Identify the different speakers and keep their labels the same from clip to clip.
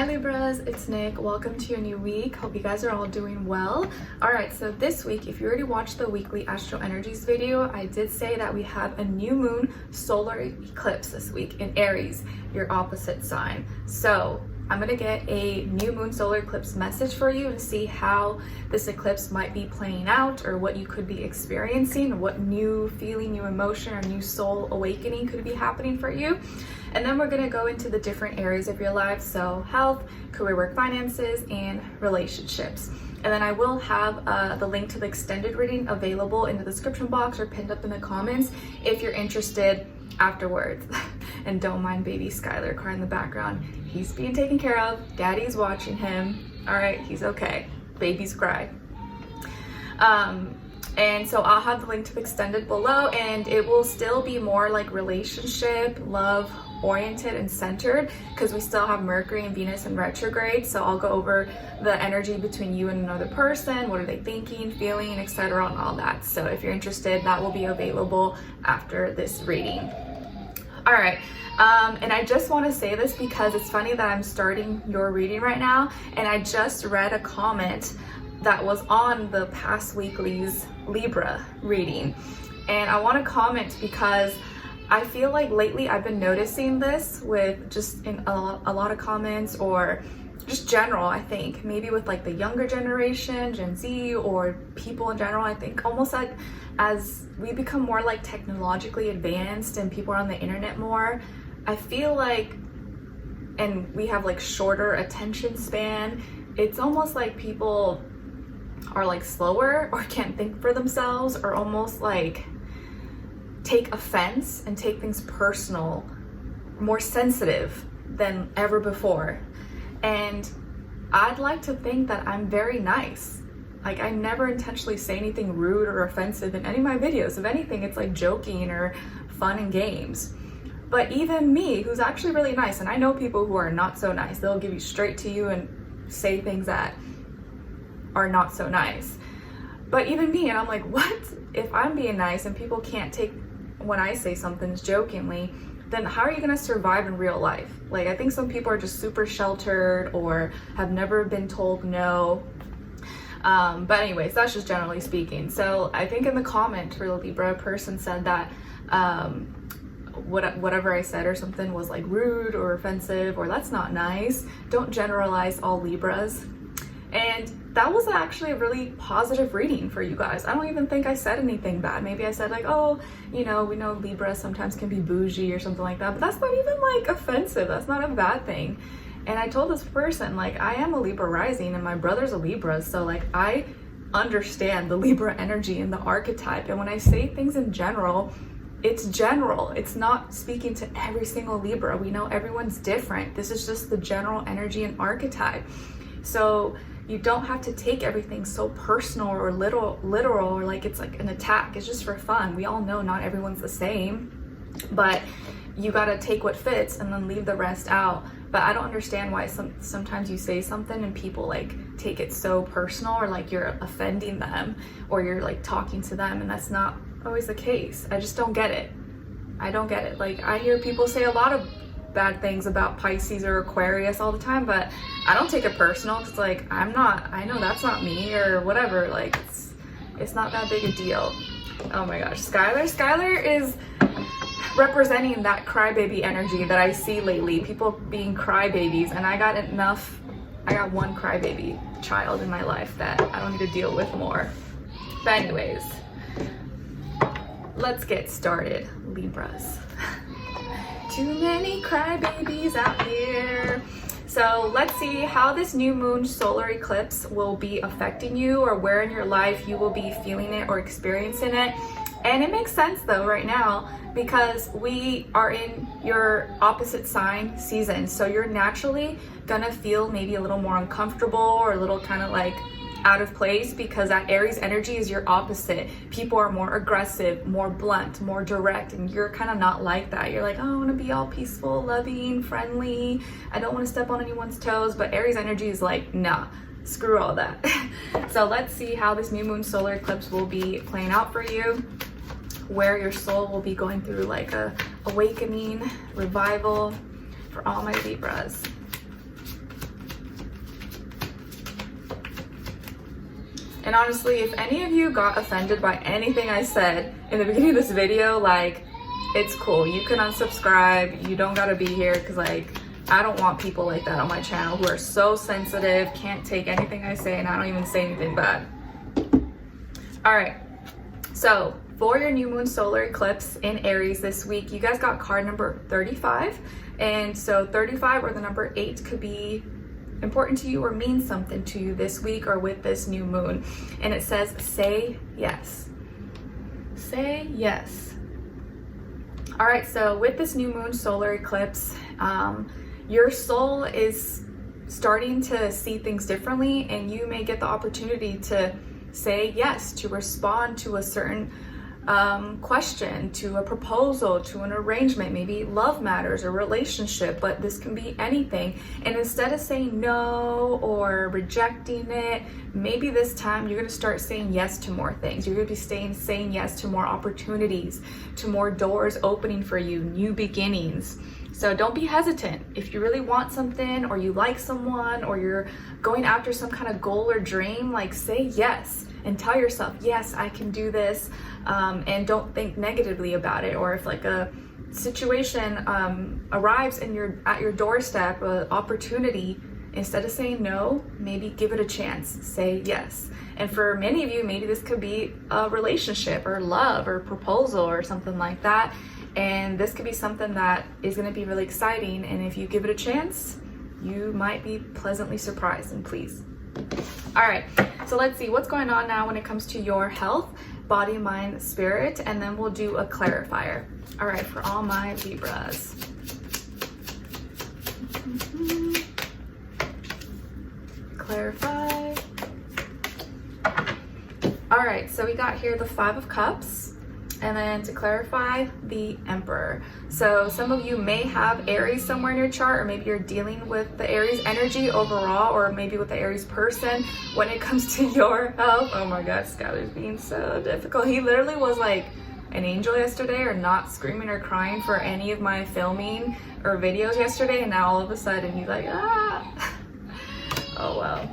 Speaker 1: Hi Libras, it's Nick. Welcome to your new week. Hope you guys are all doing well. Alright, so this week, if you already watched the weekly astro energies video, I did say that we have a new moon solar eclipse this week in Aries, your opposite sign. So I'm going to get a new moon solar eclipse message for you and see how this eclipse might be playing out, or what you could be experiencing, or what new feeling, new emotion, or new soul awakening could be happening for you. And then we're going to go into the different areas of your life, so health, career, work, finances, and relationships. And then I will have the link to the extended reading available in the description box or pinned up in the comments if you're interested afterwards. And don't mind baby Skylar crying in the background. He's being taken care of. Daddy's watching him. All right, he's okay. Babies cry. And so I'll have the link to the extended below, and it will still be more like relationship, love oriented and centered, because we still have Mercury and Venus in retrograde. So I'll go over the energy between you and another person. What are they thinking, feeling, etc., and all that. So if you're interested, that will be available after this reading. All right. And I just want to say this because it's funny that I'm starting your reading right now, and I just read a comment that was on the past weekly's Libra reading. And I want to comment because I feel like lately I've been noticing this with just in a lot of comments, or just general, I think, maybe with like the younger generation, Gen Z, or people in general. I think almost like as we become more like technologically advanced and people are on the internet more, I feel like, and we have like shorter attention span, it's almost like people are like slower or can't think for themselves, or almost like take offense and take things personal, more sensitive than ever before. And I'd like to think that I'm very nice. Like, I never intentionally say anything rude or offensive in any of my videos. If anything, it's like joking or fun and games. But even me, who's actually really nice, and I know people who are not so nice, they'll give you straight to you and say things that are not so nice. But even me, and I'm like, what? If I'm being nice and people can't take when I say something jokingly, then how are you going to survive in real life? Like, I think some people are just super sheltered or have never been told no. But anyways, that's just generally speaking. So I think in the comment for the Libra, person said that whatever I said or something was like rude or offensive, or that's not nice. Don't generalize all Libras. And that was actually a really positive reading for you guys. I don't even think I said anything bad. Maybe I said like, oh, you know, we know Libra sometimes can be bougie or something like that, but that's not even like offensive. That's not a bad thing. And I told this person, like, I am a Libra rising and my brother's a Libra. So like, I understand the Libra energy and the archetype. And when I say things in general, it's general. It's not speaking to every single Libra. We know everyone's different. This is just the general energy and archetype. So you don't have to take everything so personal or literal, or like it's like an attack. It's just for fun. We all know not everyone's the same, but you got to take what fits and then leave the rest out. But I don't understand why sometimes you say something and people like take it so personal, or like you're offending them, or you're like talking to them, and that's not always the case. I just don't get it. I don't get it. Like, I hear people say a lot of bad things about Pisces or Aquarius all the time, but I don't take it personal. It's like, I know that's not me, or whatever. Like, it's not that big a deal. Oh my gosh, Skylar is representing that crybaby energy that I see lately, people being crybabies, and I got one crybaby child in my life that I don't need to deal with more. But anyways, let's get started, Libras. Too many crybabies out here. So let's see how this new moon solar eclipse will be affecting you, or where in your life you will be feeling it or experiencing it. And it makes sense though right now, because we are in your opposite sign season. So you're naturally gonna feel maybe a little more uncomfortable, or a little kind of like out of place, because that Aries energy is your opposite. People are more aggressive, more blunt, more direct, and you're kind of not like that. You're like, oh, I want to be all peaceful, loving, friendly. I don't want to step on anyone's toes. But Aries energy is like, nah, screw all that. So let's see how this new moon solar eclipse will be playing out for you, where your soul will be going through like a awakening, revival for all my Libras. And honestly, if any of you got offended by anything I said in the beginning of this video, like, it's cool. You can unsubscribe. You don't gotta be here, because like, I don't want people like that on my channel who are so sensitive, can't take anything I say, and I don't even say anything bad. All right, so for your new moon solar eclipse in Aries this week, you guys got card number 35. And so 35 or the number 8 could be important to you or mean something to you this week or with this new moon. And it says, say yes. Say yes. All right, so with this new moon solar eclipse, your soul is starting to see things differently, and you may get the opportunity to say yes, to respond to a certain question, to a proposal, to an arrangement, maybe love matters or relationship, but this can be anything. And instead of saying no or rejecting it, maybe this time you're going to start saying yes to more things. You're going to be saying yes to more opportunities, to more doors opening for you, new beginnings. So don't be hesitant. If you really want something, or you like someone, or you're going after some kind of goal or dream, like, say yes and tell yourself, yes, I can do this. And don't think negatively about it. Or if like a situation arrives at your doorstep, an opportunity, instead of saying no, maybe give it a chance. Say yes. And for many of you, maybe this could be a relationship or love or proposal or something like that. And this could be something that is going to be really exciting. And if you give it a chance, you might be pleasantly surprised and pleased. All right, so let's see what's going on now when it comes to your health, body, mind, spirit, and then we'll do a clarifier. All right, for all my Libras. Clarify. All right, so we got here the 5 of Cups. And then to clarify, the Emperor. So some of you may have Aries somewhere in your chart, or maybe you're dealing with the Aries energy overall, or maybe with the Aries person when it comes to your health. Oh my God, Skylar's being so difficult. He literally was like an angel yesterday, or not screaming or crying for any of my filming or videos yesterday, and now all of a sudden he's like, ah. Oh well.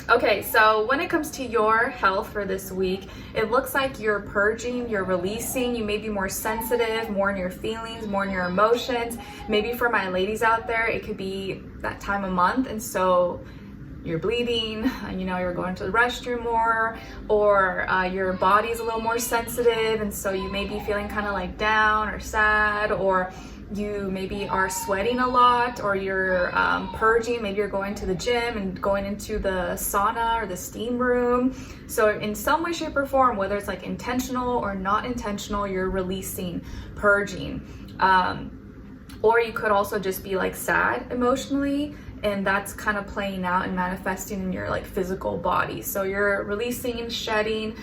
Speaker 1: Okay, so when it comes to your health for this week, it looks like you're purging, you're releasing, you may be more sensitive, more in your feelings, more in your emotions. Maybe for my ladies out there, it could be that time of month, and so you're bleeding, you know, you're going to the restroom more, or your body's a little more sensitive, and so you may be feeling kind of like down or sad, or you maybe are sweating a lot, or you're purging, maybe you're going to the gym and going into the sauna or the steam room. So in some way, shape, or form, whether it's like intentional or not intentional, you're releasing, purging. Or you could also just be like sad emotionally, and that's kind of playing out and manifesting in your like physical body. So you're releasing, shedding,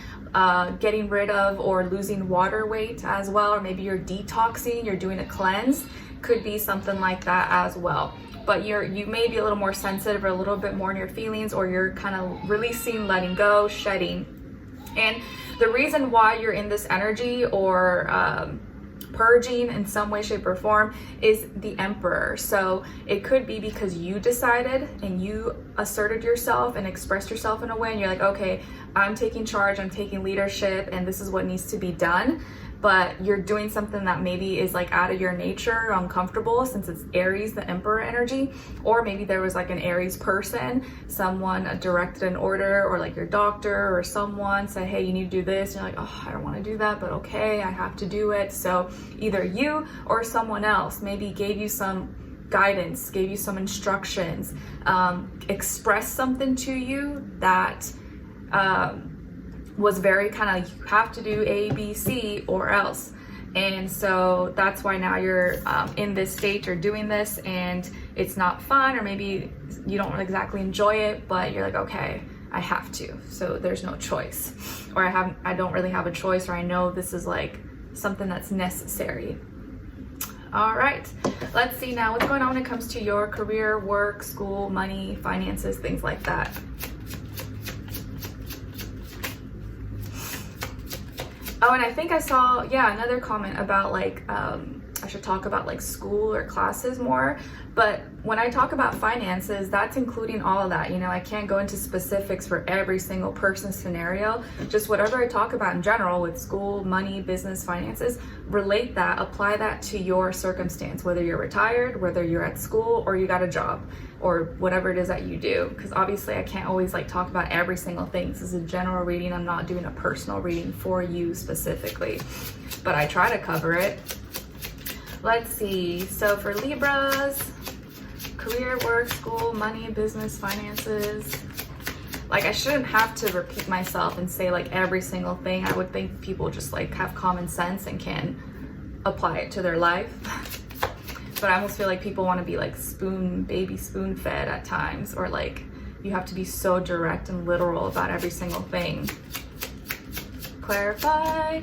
Speaker 1: getting rid of or losing water weight as well, or maybe you're detoxing, you're doing a cleanse, could be something like that as well. But you may be a little more sensitive or a little bit more in your feelings, or you're kind of releasing, letting go, shedding. And the reason why you're in this energy or purging in some way, shape, or form is the Emperor. So it could be because you decided and you asserted yourself and expressed yourself in a way, and you're like, okay, I'm taking charge, I'm taking leadership, and this is what needs to be done. But you're doing something that maybe is like out of your nature, uncomfortable, since it's Aries, the Emperor energy. Or maybe there was like an Aries person, someone directed an order, or like your doctor or someone said, hey, you need to do this. And you're like, oh, I don't want to do that, but okay, I have to do it. So either you or someone else maybe gave you some guidance, gave you some instructions, expressed something to you that was very kind of, you have to do A, B, C, or else. And so that's why now you're in this state, you're doing this, and it's not fun, or maybe you don't exactly enjoy it, but you're like, okay, I have to, so there's no choice. Or I don't really have a choice, or I know this is like something that's necessary. All right, let's see now what's going on when it comes to your career, work, school, money, finances, things like that. Oh, and I think I saw, yeah, another comment about like I should talk about like school or classes more. But when I talk about finances, that's including all of that. You know, I can't go into specifics for every single person's scenario. Just whatever I talk about in general with school, money, business, finances, relate that, apply that to your circumstance, whether you're retired, whether you're at school, or you got a job, or whatever it is that you do. Because obviously I can't always like talk about every single thing. This is a general reading. I'm not doing a personal reading for you specifically, but I try to cover it. Let's see. So for Libras, career, work, school, money, business, finances. Like, I shouldn't have to repeat myself and say like every single thing. I would think people just like have common sense and can apply it to their life. But I almost feel like people want to be like baby spoon fed at times, or like you have to be so direct and literal about every single thing. Clarify.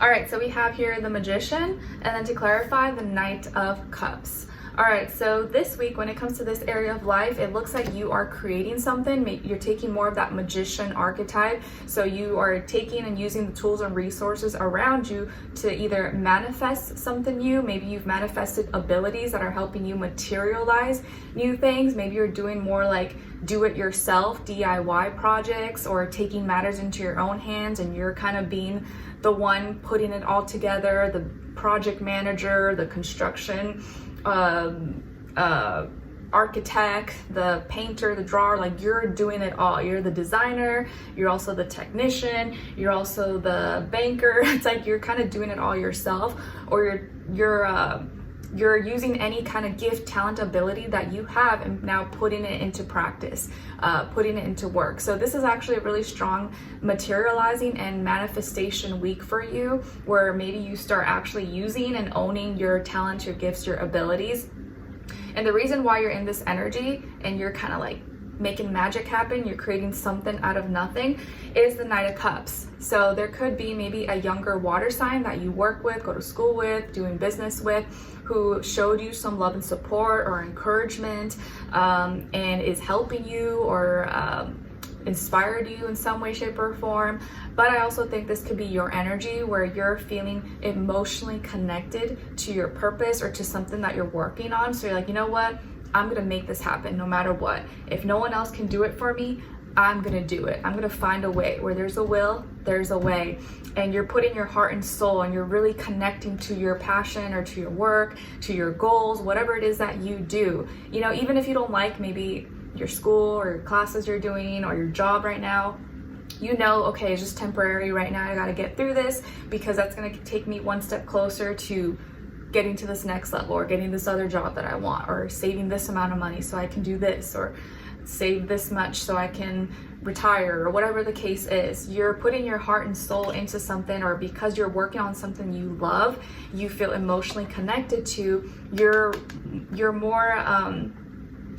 Speaker 1: All right, so we have here the Magician, and then to clarify, the Knight of Cups. All right, so this week, when it comes to this area of life, it looks like you are creating something. You're taking more of that magician archetype. So you are taking and using the tools and resources around you to either manifest something new. Maybe you've manifested abilities that are helping you materialize new things. Maybe you're doing more like do-it-yourself DIY projects, or taking matters into your own hands, and you're kind of being the one putting it all together, the project manager, the construction architect, the painter, the drawer. Like, you're doing it all. You're the designer, you're also the technician, you're also the banker. It's like you're kind of doing it all yourself, or you're using any kind of gift, talent, ability that you have and now putting it into practice, putting it into work. So this is actually a really strong materializing and manifestation week for you, where maybe you start actually using and owning your talents, your gifts, your abilities. And the reason why you're in this energy and you're kind of like making magic happen, you're creating something out of nothing, is the Knight of Cups. So there could be maybe a younger water sign that you work with, go to school with, doing business with, who showed you some love and support or encouragement, and is helping you or inspired you in some way, shape, or form. But I also think this could be your energy, where you're feeling emotionally connected to your purpose or to something that you're working on. So you're like, you know what? I'm gonna make this happen no matter what. If no one else can do it for me, I'm gonna do it. I'm gonna find a way. Where there's a will, there's a way. And you're putting your heart and soul, and you're really connecting to your passion or to your work, to your goals, whatever it is that you do. You know, even if you don't like maybe your school or your classes you're doing or your job right now, you know, okay, it's just temporary right now. I gotta get through this because that's gonna take me one step closer to getting to this next level, or getting this other job that I want, or saving this amount of money so I can do this, or save this much so I can retire, or whatever the case is. You're putting your heart and soul into something, or because you're working on something you love, you feel emotionally connected to, you're more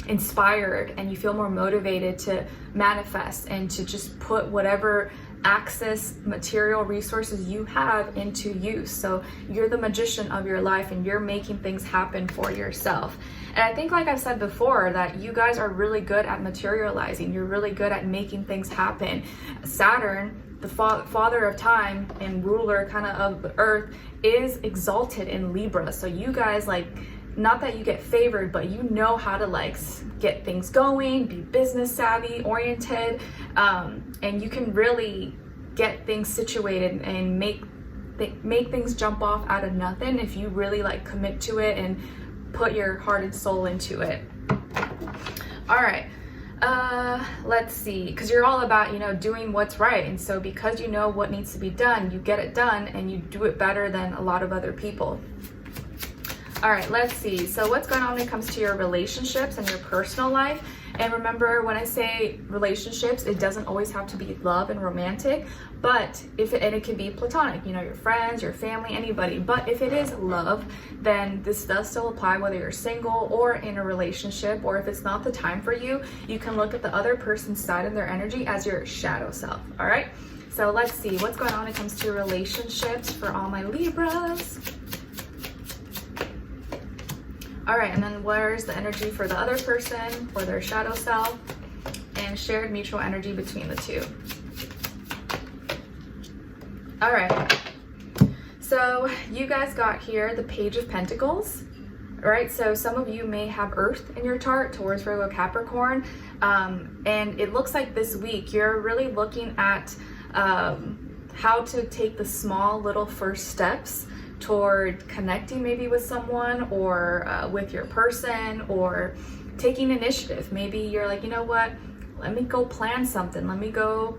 Speaker 1: inspired, and you feel more motivated to manifest and to just put whatever access, material, resources you have into use. So you're the magician of your life, and you're making things happen for yourself. And I think, like I've said before, that you guys are really good at materializing. You're really good at making things happen. Saturn, the father of time and ruler kind of the earth, is exalted in Libra. So you guys, like, not that you get favored, but you know how to like get things going, be business savvy oriented, and you can really get things situated and make things jump off out of nothing if you really like commit to it and put your heart and soul into it. All right, let's see, because you're all about, you know, doing what's right. And so because you know what needs to be done, you get it done, and you do it better than a lot of other people. All right, let's see. So what's going on when it comes to your relationships and your personal life? And remember, when I say relationships, it doesn't always have to be love and romantic, but and it can be platonic, you know, your friends, your family, anybody. But if it is love, then this does still apply whether you're single or in a relationship, or if it's not the time for you, you can look at the other person's side and their energy as your shadow self. All right, so let's see what's going on when it comes to relationships for all my Libras. All right, and then where's the energy for the other person or their shadow self, and shared mutual energy between the two. All right, So you guys got here the Page of Pentacles. All right, so some of you may have Earth in your chart, Taurus, Virgo, Capricorn, and it looks like this week you're really looking at how to take the small little first steps toward connecting maybe with someone or with your person, or taking initiative. Maybe you're like, you know what, let me go plan something, let me go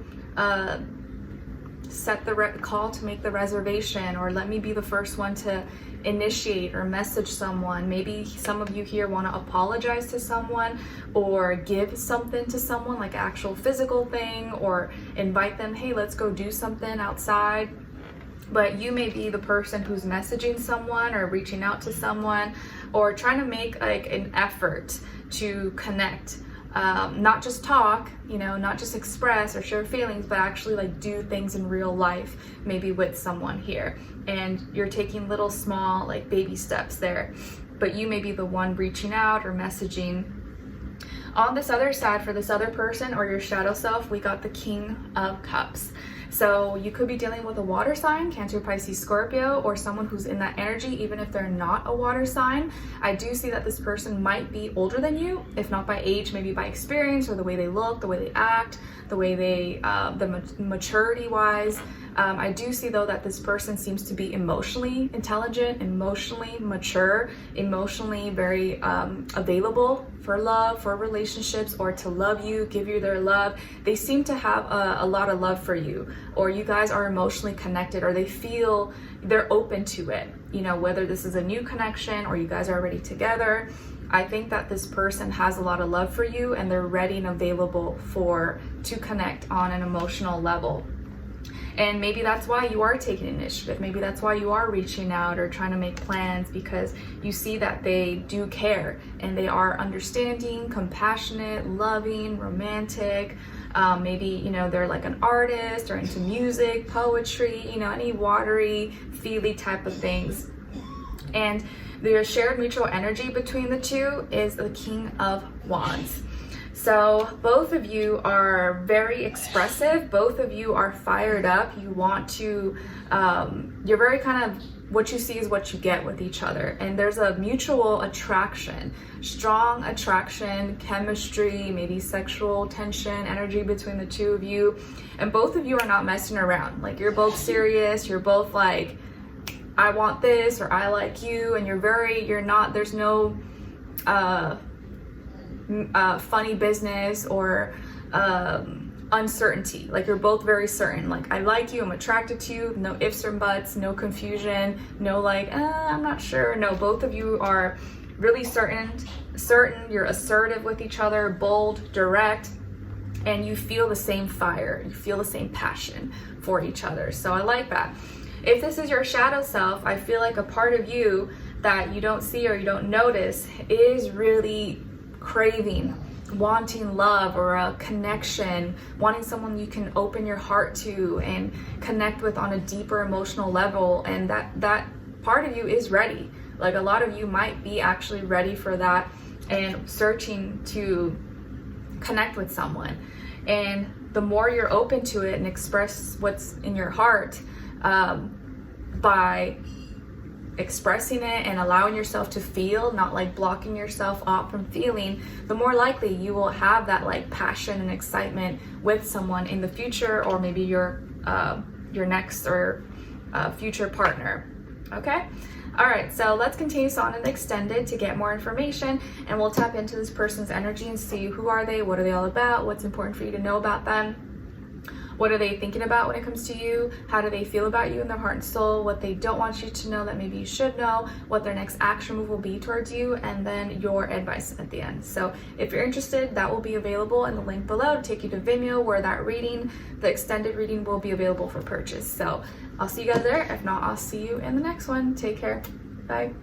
Speaker 1: set the call to make the reservation, or let me be the first one to initiate or message someone. Maybe some of you here want to apologize to someone or give something to someone, like an actual physical thing, or invite them, hey, let's go do something outside. But you may be the person who's messaging someone or reaching out to someone, or trying to make like an effort to connect. Not just talk, you know, not just express or share feelings, but actually like do things in real life, maybe with someone here. And you're taking little small like baby steps there, but you may be the one reaching out or messaging. On this other side, for this other person or your shadow self, we got the King of Cups. So you could be dealing with a water sign, Cancer, Pisces, Scorpio, or someone who's in that energy, even if they're not a water sign. I do see that this person might be older than you, if not by age, maybe by experience, or the way they look, the way they act, the way they, maturity wise. I do see though that this person seems to be emotionally intelligent, emotionally mature, emotionally very available for love, for relationships, or to love you, give you their love. They seem to have a lot of love for you, or you guys are emotionally connected, or they feel they're open to it. You know, whether this is a new connection or you guys are already together. I think that this person has a lot of love for you, and they're ready and available to connect on an emotional level. And maybe that's why you are taking initiative. Maybe that's why you are reaching out or trying to make plans, because you see that they do care and they are understanding, compassionate, loving, romantic. Maybe, you know, they're like an artist or into music, poetry, you know, any watery, feely type of things. And their shared mutual energy between the two is the King of Wands. So both of you are very expressive. Both of you are fired up. You want to, you're very kind of, what you see is what you get with each other. And there's a mutual attraction, strong attraction, chemistry, maybe sexual tension, energy between the two of you. And both of you are not messing around. Like, you're both serious. You're both like, I want this, or I like you. And there's no, funny business or uncertainty. Like, you're both very certain, like, I like you, I'm attracted to you, no ifs or buts, no confusion, no like I'm not sure. No, both of you are really certain. You're assertive with each other, bold, direct, and you feel the same fire, you feel the same passion for each other. So I like that. If this is your shadow self, I feel like a part of you that you don't see or you don't notice is really craving, wanting love or a connection, wanting someone you can open your heart to and connect with on a deeper emotional level. And that part of you is ready. Like, a lot of you might be actually ready for that and searching to connect with someone. And the more you're open to it and express what's in your heart, by expressing it and allowing yourself to feel, not like blocking yourself off from feeling, the more likely you will have that like passion and excitement with someone in the future, or maybe your next or future partner. Okay? All right, so let's continue on in the extended to get more information, and we'll tap into this person's energy and see who are they, what are they all about, what's important for you to know about them. What are they thinking about when it comes to you? How do they feel about you in their heart and soul? What they don't want you to know that maybe you should know? What their next action move will be towards you? And then your advice at the end. So if you're interested, that will be available in the link below to take you to Vimeo, where that reading, the extended reading, will be available for purchase. So I'll see you guys there. If not, I'll see you in the next one. Take care. Bye.